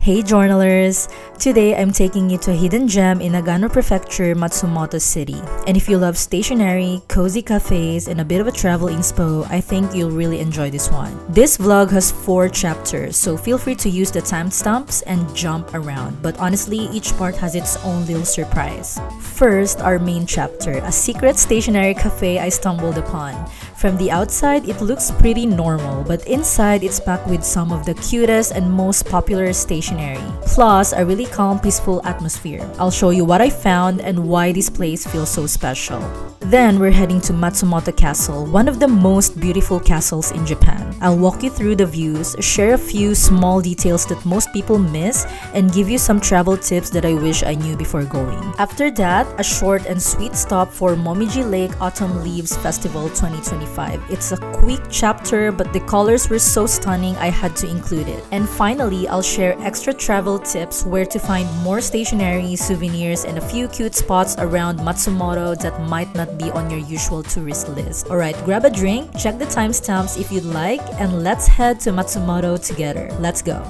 Hey journalers! Today I'm taking you to a hidden gem in Nagano Prefecture, Matsumoto City. And if you love stationery, cozy cafes, and a bit of a travel inspo, I think you'll really enjoy this one. This vlog has 4 chapters, so feel free to use the timestamps and jump around. But honestly, each part has its own little surprise. First, our main chapter, a secret stationery cafe I stumbled upon. From the outside, it looks pretty normal, but inside it's packed with some of the cutest and most popular stationery. Plus, a really calm, peaceful atmosphere. I'll show you what I found and why this place feels so special. Then we're heading to Matsumoto Castle, one of the most beautiful castles in Japan. I'll walk you through the views, share a few small details that most people miss, and give you some travel tips that I wish I knew before going. After that, a short and sweet stop for Momiji Lake Autumn Leaves Festival 2025. It's a quick chapter, but the colors were so stunning I had to include it. And finally, I'll share extra travel tips, where to find more stationery, souvenirs, and a few cute spots around Matsumoto that might not be on your usual tourist list. Alright, grab a drink, check the timestamps if you'd like, and let's head to Matsumoto together. Let's go!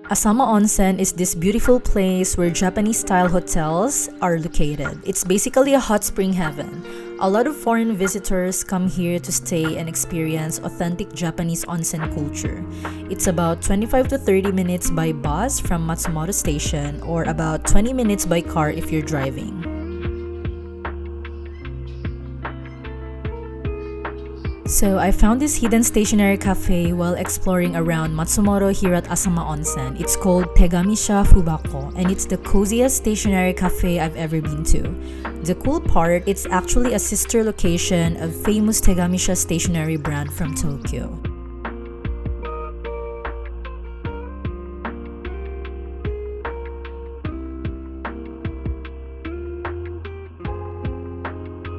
Asama Onsen is this beautiful place where Japanese-style hotels are located. It's basically a hot spring heaven. A lot of foreign visitors come here to stay and experience authentic Japanese onsen culture. It's about 25 to 30 minutes by bus from Matsumoto Station, or about 20 minutes by car if you're driving. So I found this hidden stationery cafe while exploring around Matsumoto here at Asama Onsen. It's called Tegamisha Fubako, and it's the coziest stationery cafe I've ever been to. The cool part, it's actually a sister location of famous Tegamisha stationery brand from Tokyo.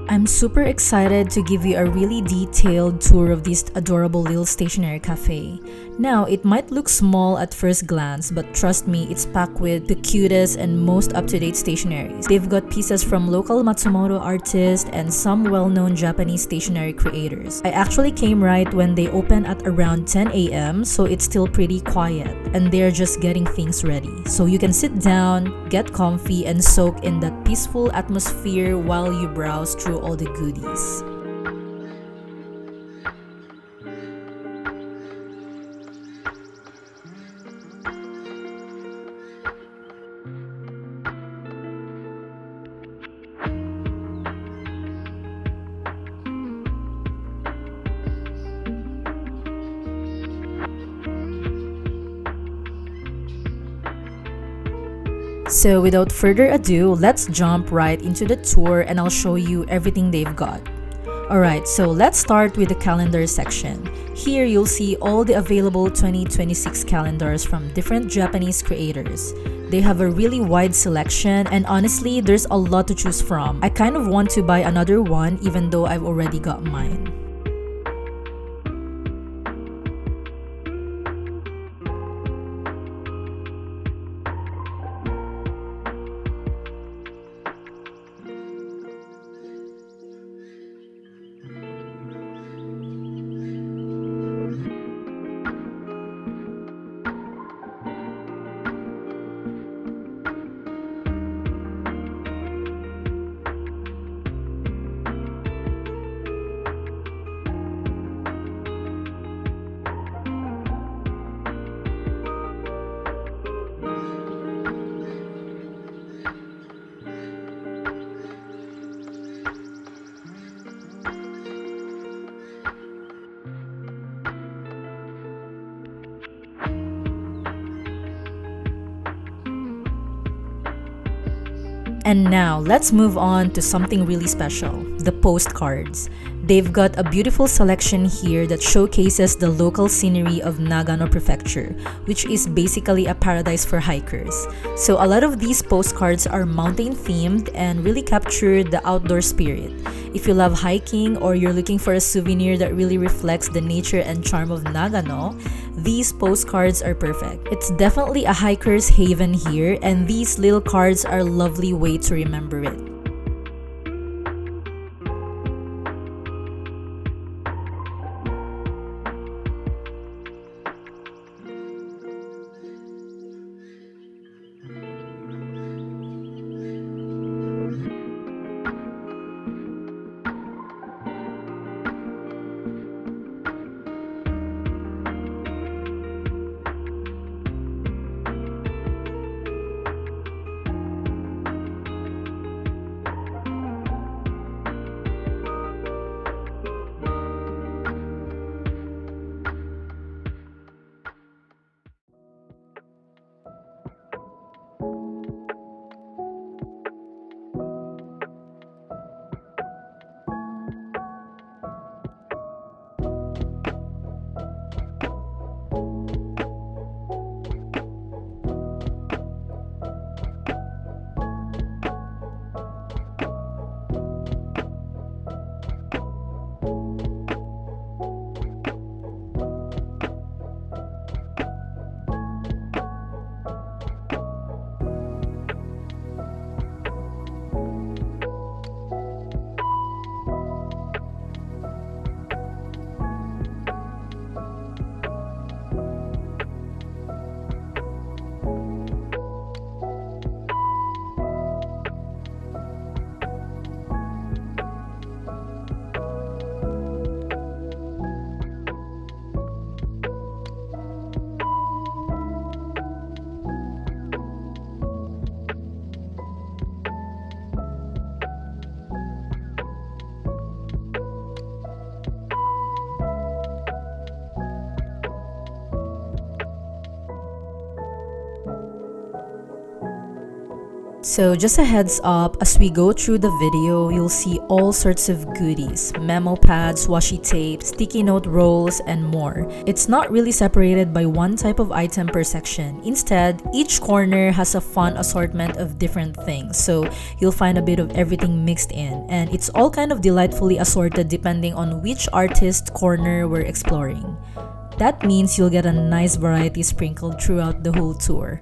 I'm super excited to give you a really detailed tour of this adorable little stationery cafe. Now, it might look small at first glance, but trust me, it's packed with the cutest and most up-to-date stationeries. They've got pieces from local Matsumoto artists and some well-known Japanese stationery creators. I actually came right when they open at around 10 a.m., so it's still pretty quiet, and they're just getting things ready. So you can sit down, get comfy, and soak in that peaceful atmosphere while you browse through all the goodies. So without further ado, let's jump right into the tour and I'll show you everything they've got. Alright, so let's start with the calendar section. Here you'll see all the available 2026 calendars from different Japanese creators. They have a really wide selection, and honestly, there's a lot to choose from. I kind of want to buy another one even though I've already got mine. And now, let's move on to something really special, the postcards. They've got a beautiful selection here that showcases the local scenery of Nagano Prefecture, which is basically a paradise for hikers. So a lot of these postcards are mountain themed and really capture the outdoor spirit. If you love hiking or you're looking for a souvenir that really reflects the nature and charm of Nagano, these postcards are perfect. It's definitely a hiker's haven here, and these little cards are a lovely way to remember it. So just a heads up, as we go through the video, you'll see all sorts of goodies, memo pads, washi tape, sticky note rolls, and more. It's not really separated by one type of item per section. Instead, each corner has a fun assortment of different things, so you'll find a bit of everything mixed in, and it's all kind of delightfully assorted depending on which artist corner we're exploring. That means you'll get a nice variety sprinkled throughout the whole tour.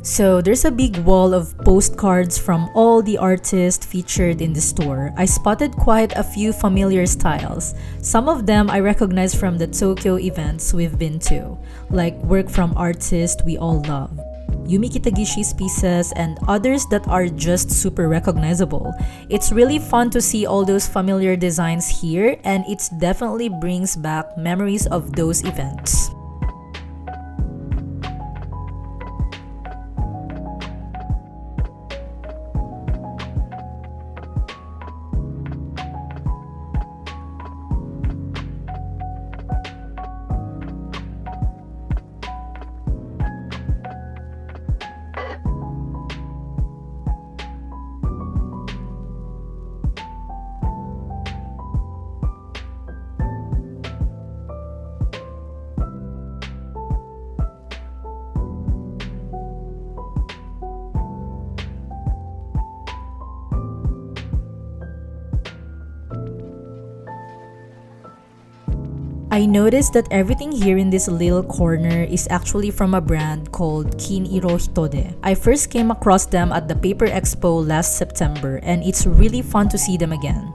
So there's a big wall of postcards from all the artists featured in the store. I spotted quite a few familiar styles. Some of them I recognize from the Tokyo events we've been to, like work from artists we all love, Yumi Kitagishi's pieces, and others that are just super recognizable. It's really fun to see all those familiar designs here, and it definitely brings back memories of those events. I noticed that everything here in this little corner is actually from a brand called Kiniro Hitode. I first came across them at the Paper Expo last September, and it's really fun to see them again.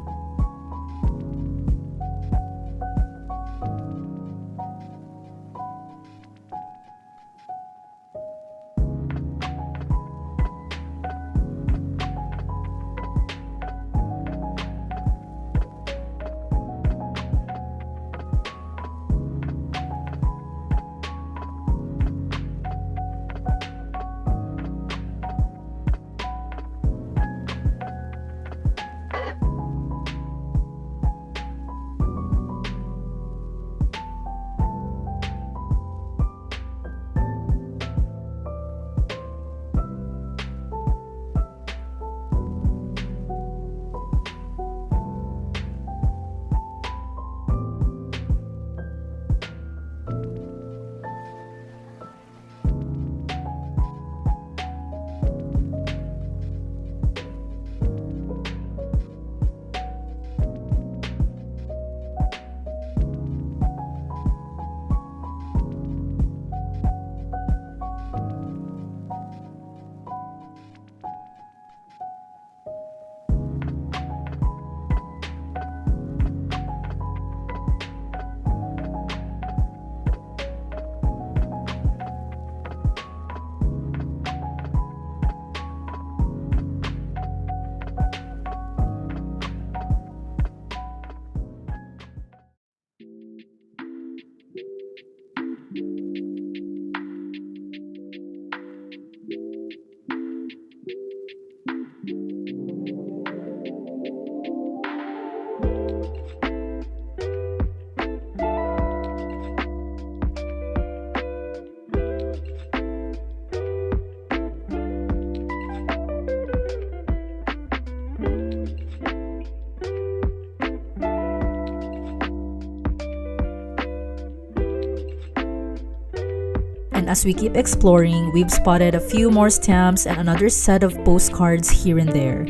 And as we keep exploring, we've spotted a few more stamps and another set of postcards here and there.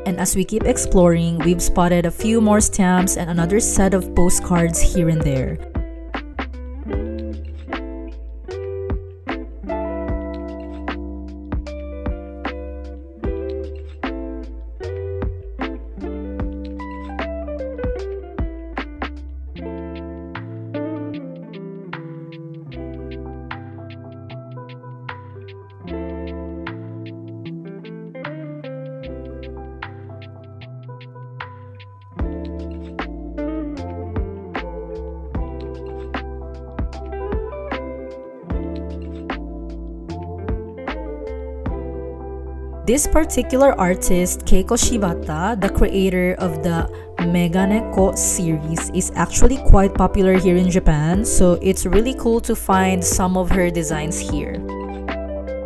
And as we keep exploring, we've spotted a few more stamps and another set of postcards here and there. This particular artist, Keiko Shibata, the creator of the Meganeko series, is actually quite popular here in Japan, so it's really cool to find some of her designs here.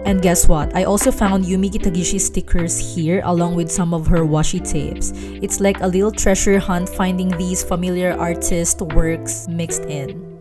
And guess what? I also found Yumi Gitagishi stickers here along with some of her washi tapes. It's like a little treasure hunt finding these familiar artist works mixed in.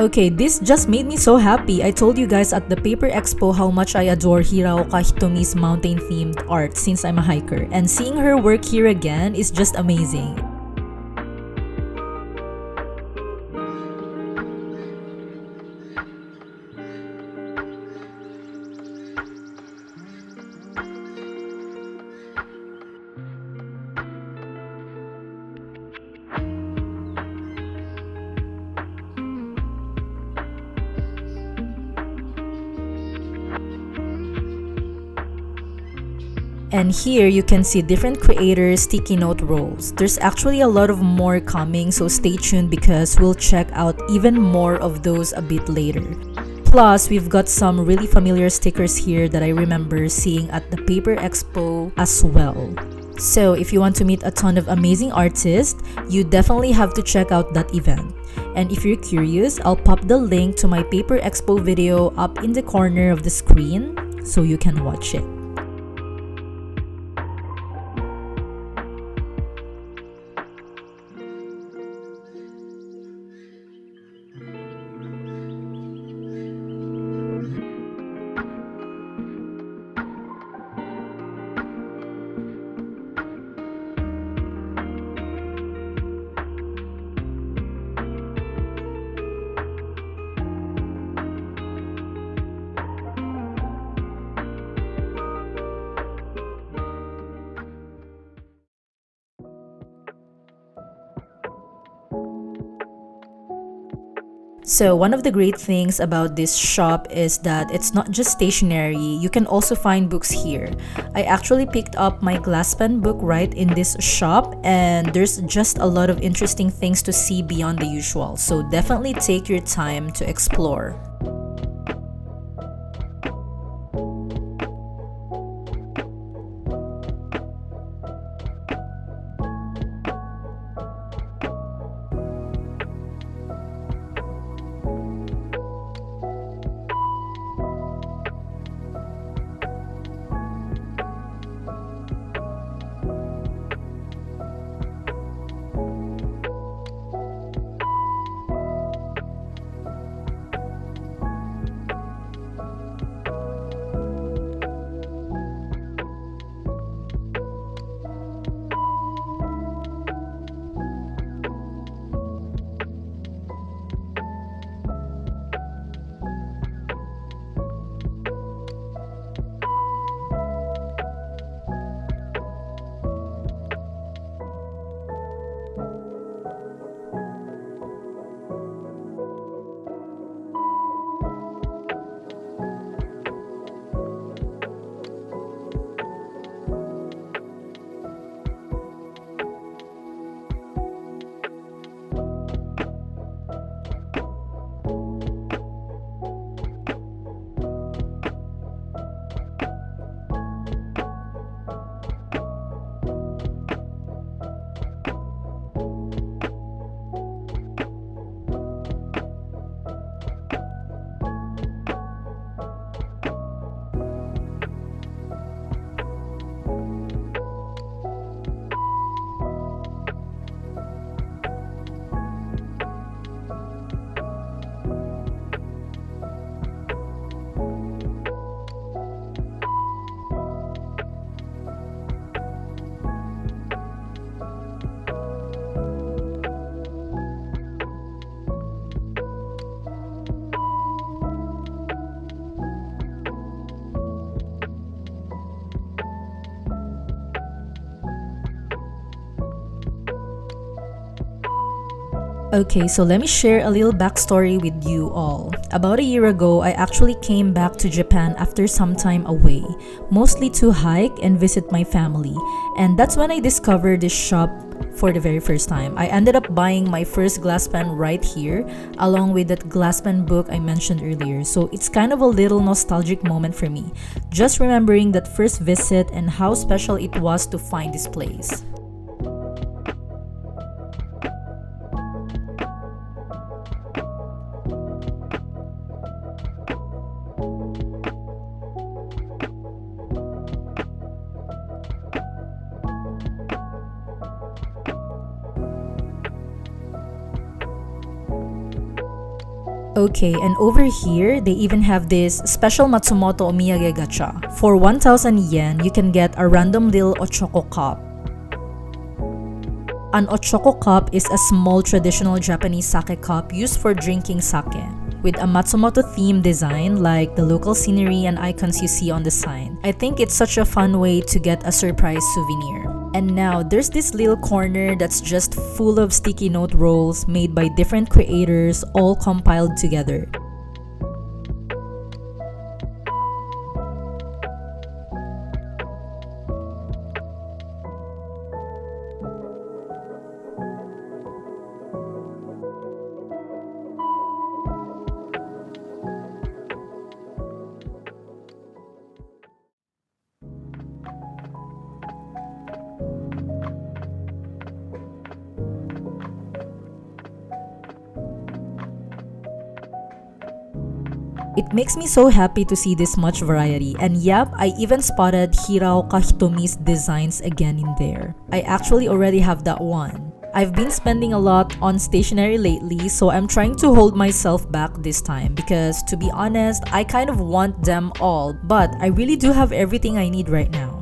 Okay, this just made me so happy. I told you guys at the Paper Expo how much I adore Hiraoka Hitomi's mountain-themed art since I'm a hiker, and seeing her work here again is just amazing. And here you can see different creators' sticky note rolls. There's actually a lot of more coming, so stay tuned because we'll check out even more of those a bit later. Plus, we've got some really familiar stickers here that I remember seeing at the Paper Expo as well. So if you want to meet a ton of amazing artists, you definitely have to check out that event. And if you're curious, I'll pop the link to my Paper Expo video up in the corner of the screen so you can watch it. So one of the great things about this shop is that it's not just stationery, you can also find books here. I actually picked up my glass pen book right in this shop, and there's just a lot of interesting things to see beyond the usual, so definitely take your time to explore. Okay, so let me share a little backstory with you all. About a year ago, I actually came back to Japan after some time away, mostly to hike and visit my family. And that's when I discovered this shop for the very first time. I ended up buying my first glass pen right here, along with that glass pen book I mentioned earlier. So it's kind of a little nostalgic moment for me, just remembering that first visit and how special it was to find this place. Okay, and over here, they even have this special Matsumoto Omiyage gacha. For 1,000 yen, you can get a random little ochoko cup. An ochoko cup is a small traditional Japanese sake cup used for drinking sake, with a Matsumoto theme design like the local scenery and icons you see on the sign. I think it's such a fun way to get a surprise souvenir. And now, there's this little corner that's just full of sticky note rolls made by different creators all compiled together. It makes me so happy to see this much variety, and yep, I even spotted Hiraoka Hitomi's designs again in there. I actually already have that one. I've been spending a lot on stationery lately, so I'm trying to hold myself back this time because, to be honest, I kind of want them all, but I really do have everything I need right now.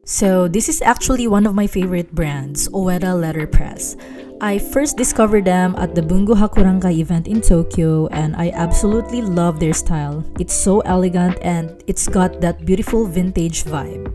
So this is actually one of my favorite brands, Oeda Letterpress. I first discovered them at the Bungo Hakurankai event in Tokyo, and I absolutely love their style. It's so elegant and it's got that beautiful vintage vibe.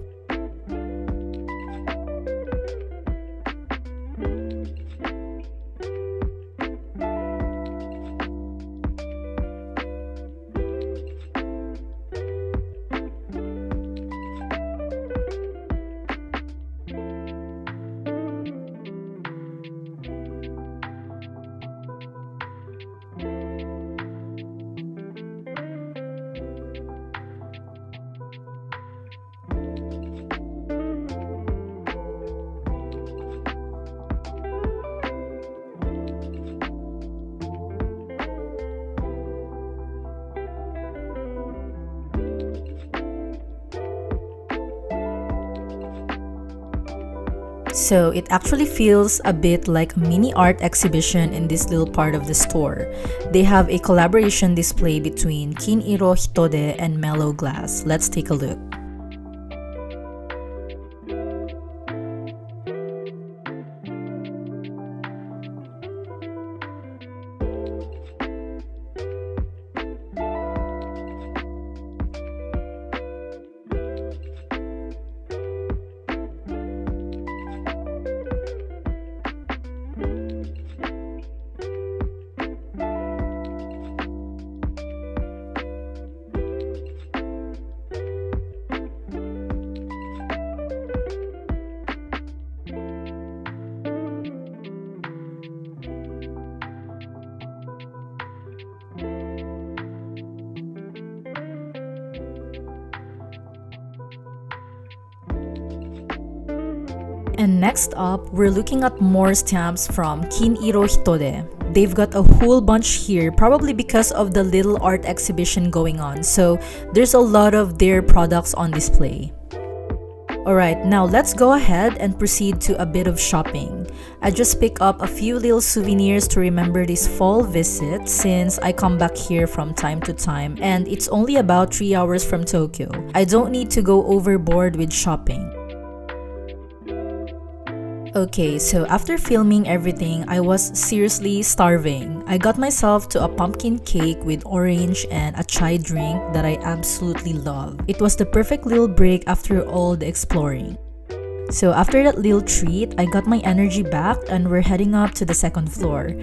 So it actually feels a bit like a mini art exhibition in this little part of the store. They have a collaboration display between Kiniro Hitode and Mellow Glass. Let's take a look. And next up, we're looking at more stamps from Kiniro Hitode. They've got a whole bunch here, probably because of the little art exhibition going on, so there's a lot of their products on display. Alright, now let's go ahead and proceed to a bit of shopping. I just picked up a few little souvenirs to remember this fall visit since I come back here from time to time and it's only about 3 hours from Tokyo. I don't need to go overboard with shopping. Okay, so after filming everything, I was seriously starving. I got myself to a pumpkin cake with orange and a chai drink that I absolutely love. It was the perfect little break after all the exploring. So after that little treat, I got my energy back and we're heading up to the second floor.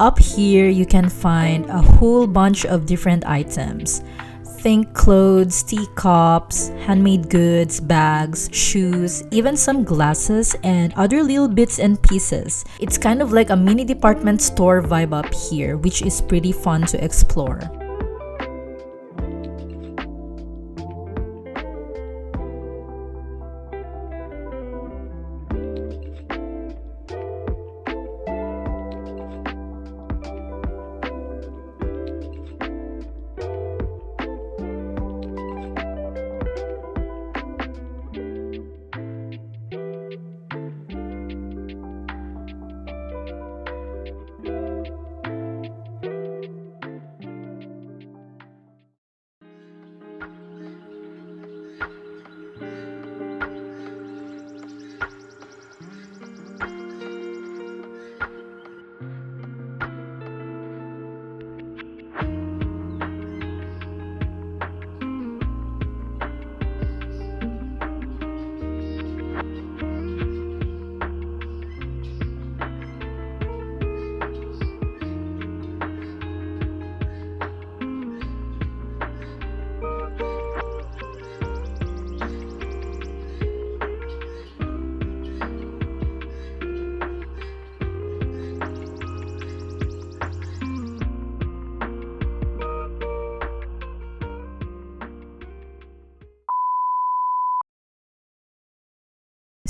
Up here, you can find a whole bunch of different items. Think clothes, teacups, handmade goods, bags, shoes, even some glasses and other little bits and pieces. It's kind of like a mini department store vibe up here, which is pretty fun to explore.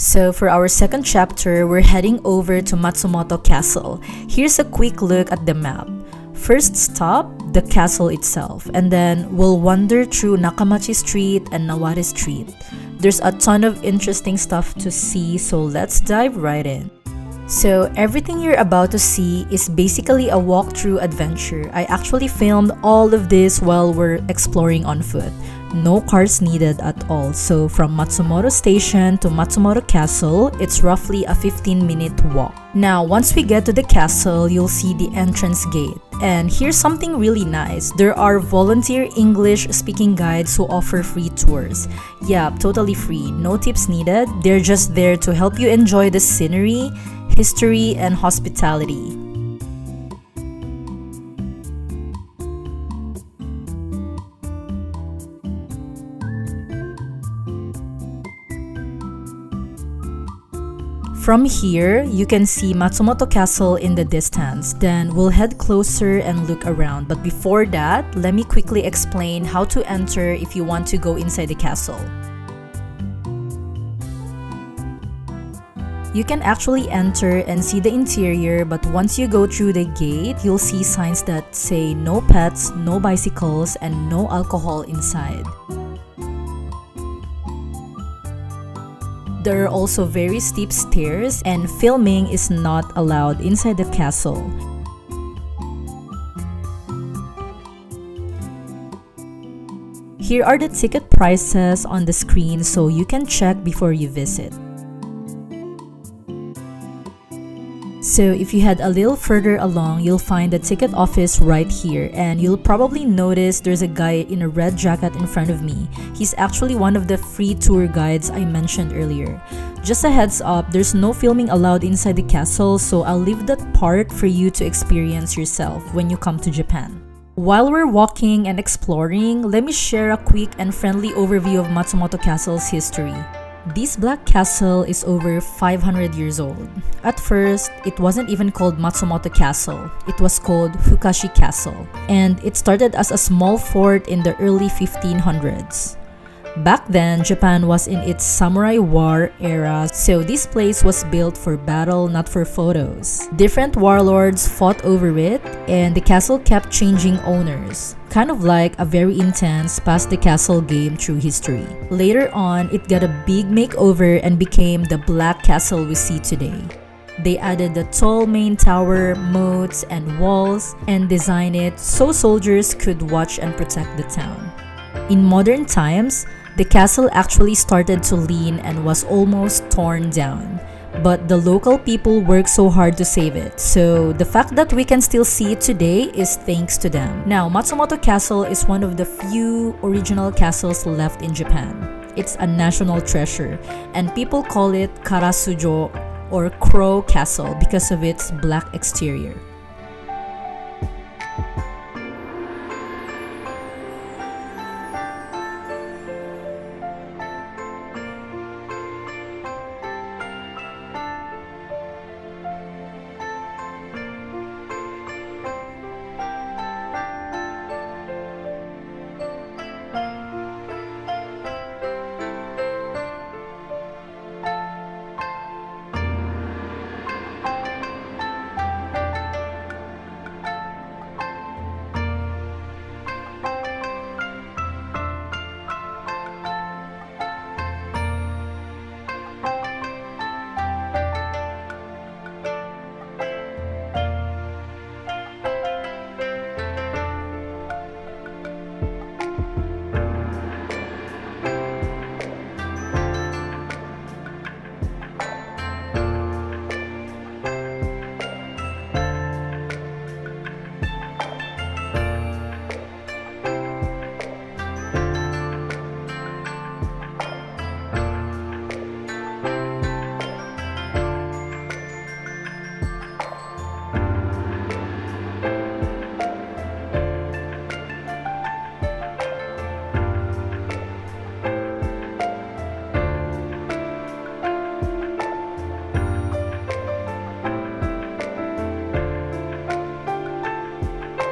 So for our second chapter, we're heading over to Matsumoto Castle. Here's a quick look at the map. First stop, the castle itself, and then we'll wander through Nakamachi Street and Naware Street. There's a ton of interesting stuff to see, so let's dive right in. So everything you're about to see is basically a walkthrough adventure. I actually filmed all of this while we're exploring on foot. No cars needed at all. So from Matsumoto Station to Matsumoto Castle, it's roughly a 15-minute walk. Now, once we get to the castle, you'll see the entrance gate. And here's something really nice. There are volunteer English-speaking guides who offer free tours. Yeah, totally free. No tips needed. They're just there to help you enjoy the scenery, history, and hospitality. From here, you can see Matsumoto Castle in the distance. Then we'll head closer and look around. But before that, let me quickly explain how to enter if you want to go inside the castle. You can actually enter and see the interior, but once you go through the gate, you'll see signs that say no pets, no bicycles, and no alcohol inside. There are also very steep stairs, and filming is not allowed inside the castle. Here are the ticket prices on the screen so you can check before you visit. So if you head a little further along, you'll find the ticket office right here, and you'll probably notice there's a guy in a red jacket in front of me. He's actually one of the free tour guides I mentioned earlier. Just a heads up, there's no filming allowed inside the castle, so I'll leave that part for you to experience yourself when you come to Japan. While we're walking and exploring, let me share a quick and friendly overview of Matsumoto Castle's history. This black castle is over 500 years old. At first, it wasn't even called Matsumoto Castle. It was called Fukashi Castle, and it started as a small fort in the early 1500s. Back then, Japan was in its samurai war era, so this place was built for battle, not for photos. Different warlords fought over it, and the castle kept changing owners. Kind of like a very intense pass the castle game through history. Later on, it got a big makeover and became the black castle we see today. They added the tall main tower, moats, and walls, and designed it so soldiers could watch and protect the town. In modern times, the castle actually started to lean and was almost torn down. But the local people worked so hard to save it, so the fact that we can still see it today is thanks to them. Now, Matsumoto Castle is one of the few original castles left in Japan. It's a national treasure, and people call it Karasujo or Crow Castle because of its black exterior.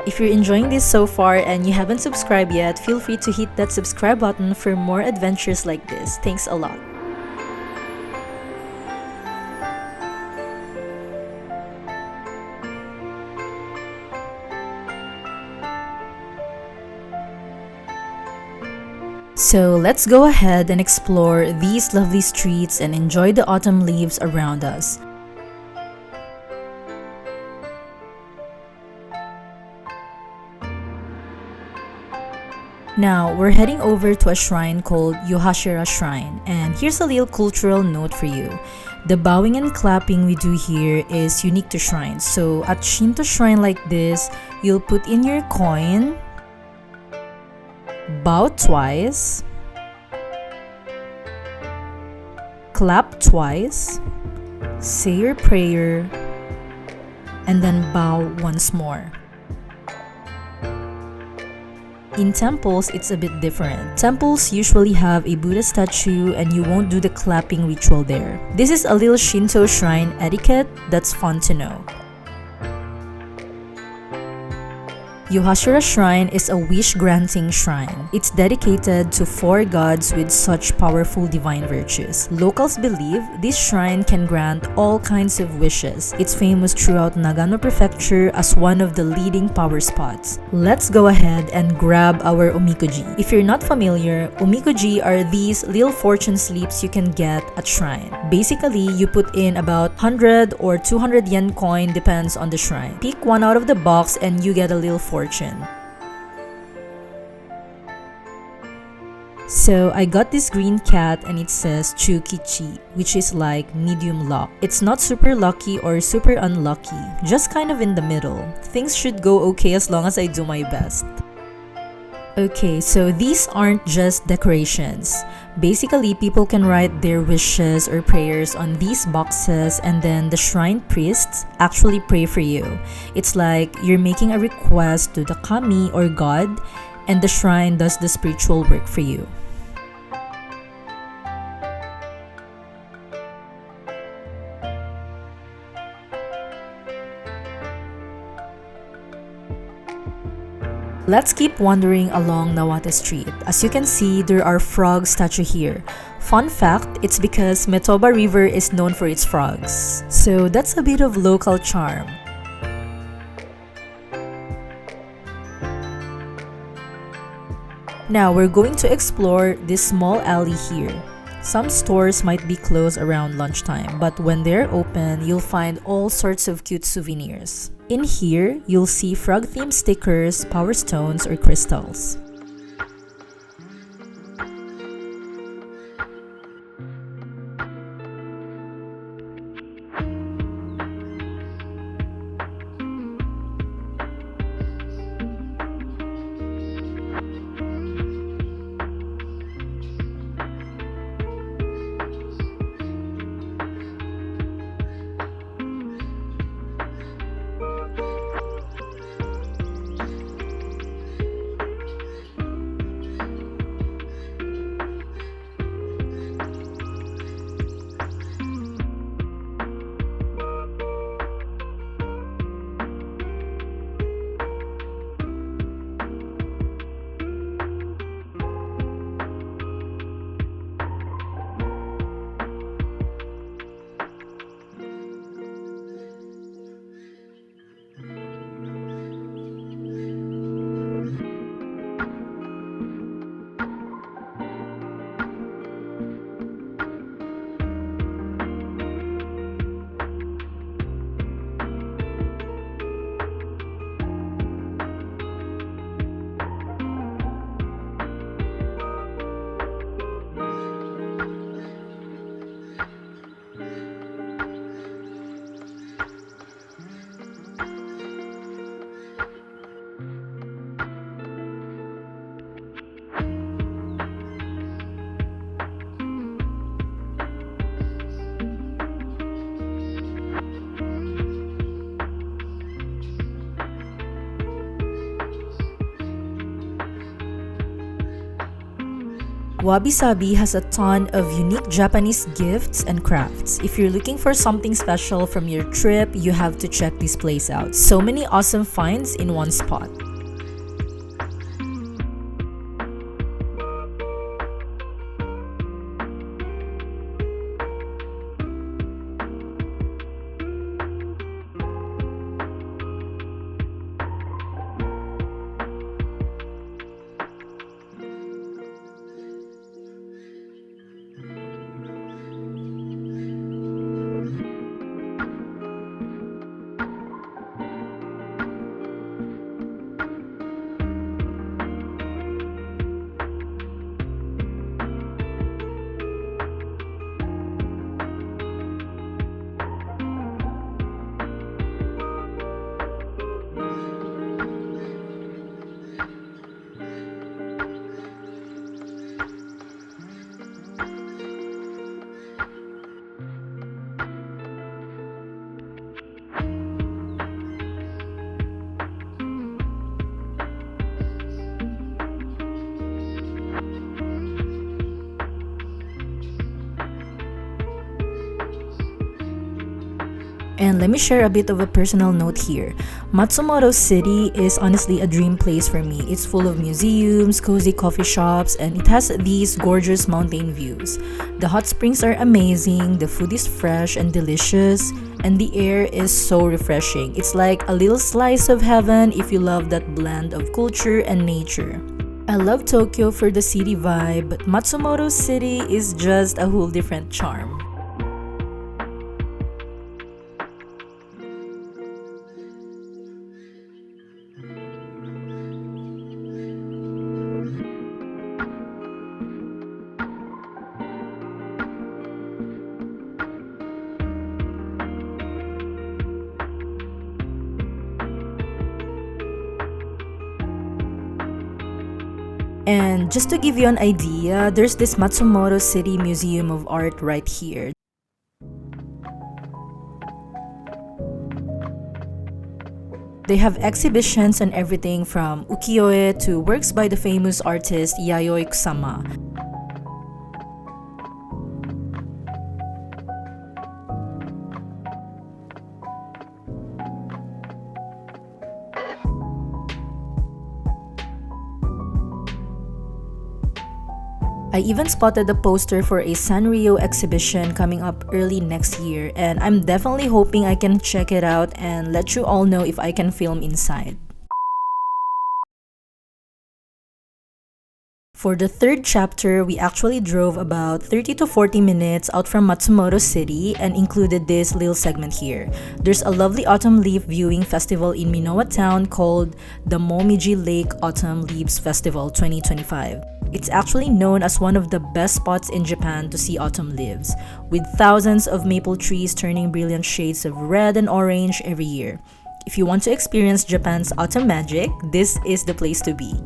If you're enjoying this so far and you haven't subscribed yet, feel free to hit that subscribe button for more adventures like this. Thanks a lot. So let's go ahead and explore these lovely streets and enjoy the autumn leaves around us. Now, we're heading over to a shrine called Yohashira Shrine, and here's a little cultural note for you. The bowing and clapping we do here is unique to shrines. So at Shinto shrine like this, you'll put in your coin, bow twice, clap twice, say your prayer, and then bow once more. In temples, it's a bit different. Temples usually have a Buddha statue and you won't do the clapping ritual there. This is a little Shinto shrine etiquette that's fun to know. Yuhashira Shrine is a wish-granting shrine. It's dedicated to 4 gods with such powerful divine virtues. Locals believe this shrine can grant all kinds of wishes. It's famous throughout Nagano Prefecture as one of the leading power spots. Let's go ahead and grab our omikoji. If you're not familiar, omikoji are these little fortune slips you can get at shrine. Basically, you put in about 100 or 200 yen coin, depends on the shrine. Pick one out of the box and you get a little fortune. So I got this green cat and it says Chukichi, which is like medium luck. It's not super lucky or super unlucky, just kind of in the middle. Things should go okay as long as I do my best. Okay, so these aren't just decorations. Basically, people can write their wishes or prayers on these boxes and then the shrine priests actually pray for you. It's like you're making a request to the kami or god and the shrine does the spiritual work for you. Let's keep wandering along Nawate Street. As you can see, there are frog statue here. Fun fact, it's because Metoba River is known for its frogs. So that's a bit of local charm. Now we're going to explore this small alley here. Some stores might be closed around lunchtime, but when they're open, you'll find all sorts of cute souvenirs. In here, you'll see frog-themed stickers, power stones, or crystals. Wabi Sabi has a ton of unique Japanese gifts and crafts. If you're looking for something special from your trip, you have to check this place out. So many awesome finds in one spot. And let me share a bit of a personal note here. Matsumoto City is honestly a dream place for me. It's full of museums, cozy coffee shops, and it has these gorgeous mountain views. The hot springs are amazing, the food is fresh and delicious, and the air is so refreshing. It's like a little slice of heaven if you love that blend of culture and nature. I love Tokyo for the city vibe, but Matsumoto City is just a whole different charm. And just to give you an idea, there's this Matsumoto City Museum of Art right here. They have exhibitions on everything from ukiyo-e to works by the famous artist Yayoi Kusama. I even spotted a poster for a Sanrio exhibition coming up early next year, and I'm definitely hoping I can check it out and let you all know if I can film inside. For the third chapter, we actually drove about 30 to 40 minutes out from Matsumoto City and included this little segment here. There's a lovely autumn leaf viewing festival in Minowa town called the Momiji Lake Autumn Leaves Festival 2025. It's actually known as one of the best spots in Japan to see autumn leaves, with thousands of maple trees turning brilliant shades of red and orange every year. If you want to experience Japan's autumn magic, this is the place to be.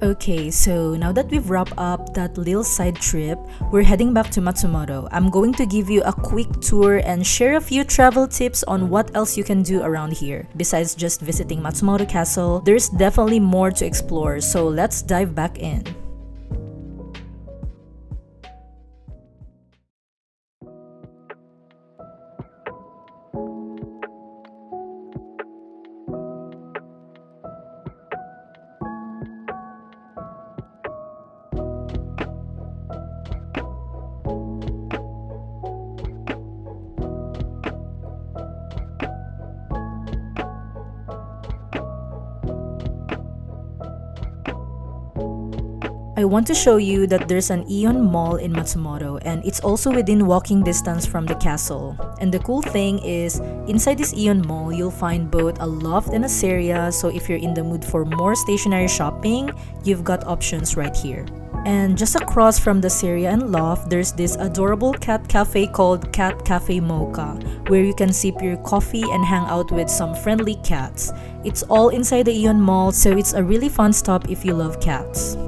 Okay, so now that we've wrapped up that little side trip, we're heading back to Matsumoto. I'm going to give you a quick tour and share a few travel tips on what else you can do around here. Besides just visiting Matsumoto Castle, there's definitely more to explore, so let's dive back in. I want to show you that there's an Aeon Mall in Matsumoto, and it's also within walking distance from the castle. And the cool thing is, inside this Aeon Mall, you'll find both a loft and a seria, so if you're in the mood for more stationery shopping, you've got options right here. And just across from the seria and loft, there's this adorable cat cafe called Cat Cafe Mocha, where you can sip your coffee and hang out with some friendly cats. It's all inside the Aeon Mall, so it's a really fun stop if you love cats.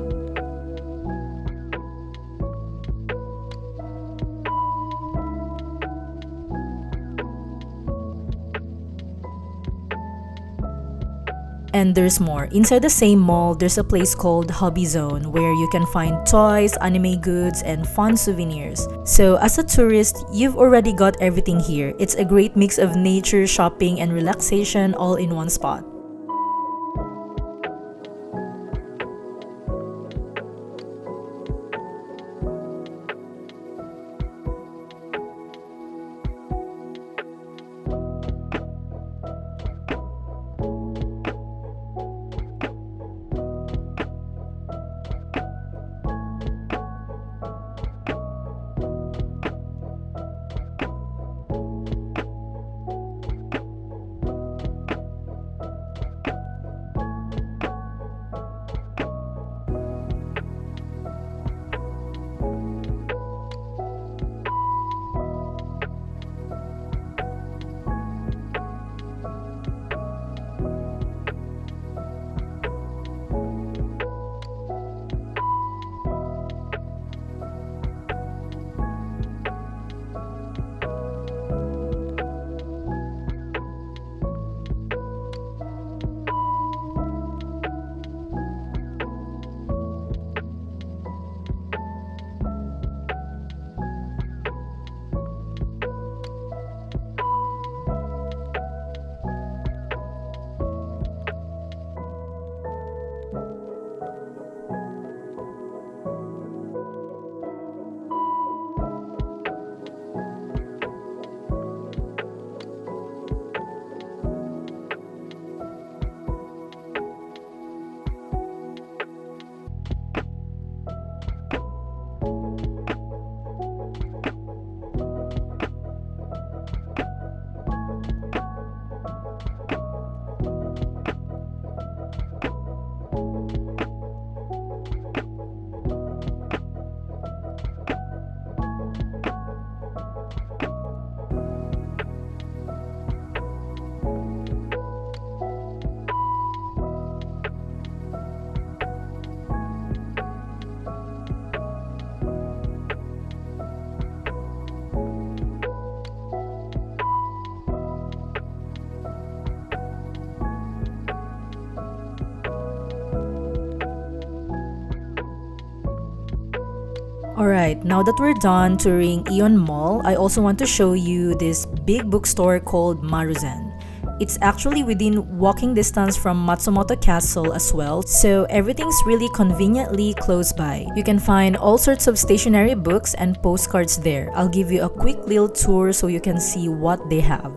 And there's more. Inside the same mall, there's a place called Hobby Zone where you can find toys, anime goods, and fun souvenirs. So, as a tourist, you've already got everything here. It's a great mix of nature, shopping, and relaxation all in one spot. Alright, now that we're done touring Aeon Mall, I also want to show you this big bookstore called Maruzen. It's actually within walking distance from Matsumoto Castle as well, so everything's really conveniently close by. You can find all sorts of stationery books and postcards there. I'll give you a quick little tour so you can see what they have.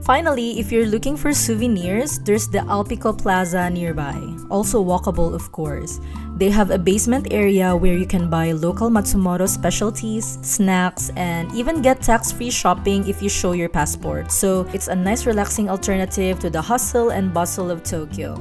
Finally, if you're looking for souvenirs, there's the Alpico Plaza nearby, also walkable of course. They have a basement area where you can buy local Matsumoto specialties, snacks, and even get tax-free shopping if you show your passport. So it's a nice relaxing alternative to the hustle and bustle of Tokyo.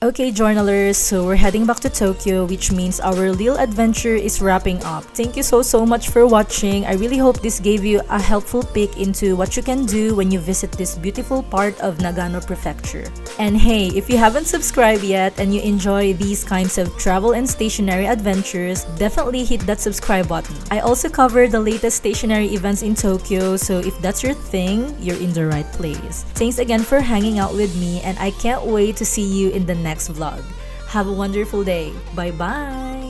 Okay, journalers, so we're heading back to Tokyo, which means our little adventure is wrapping up. Thank you so much for watching. I really hope this gave you a helpful peek into what you can do when you visit this beautiful part of Nagano Prefecture. And hey, if you haven't subscribed yet and you enjoy these kinds of travel and stationery adventures, definitely hit that subscribe button. I also cover the latest stationery events in Tokyo, so if that's your thing, you're in the right place. Thanks again for hanging out with me, and I can't wait to see you in the next vlog. Have a wonderful day. Bye bye!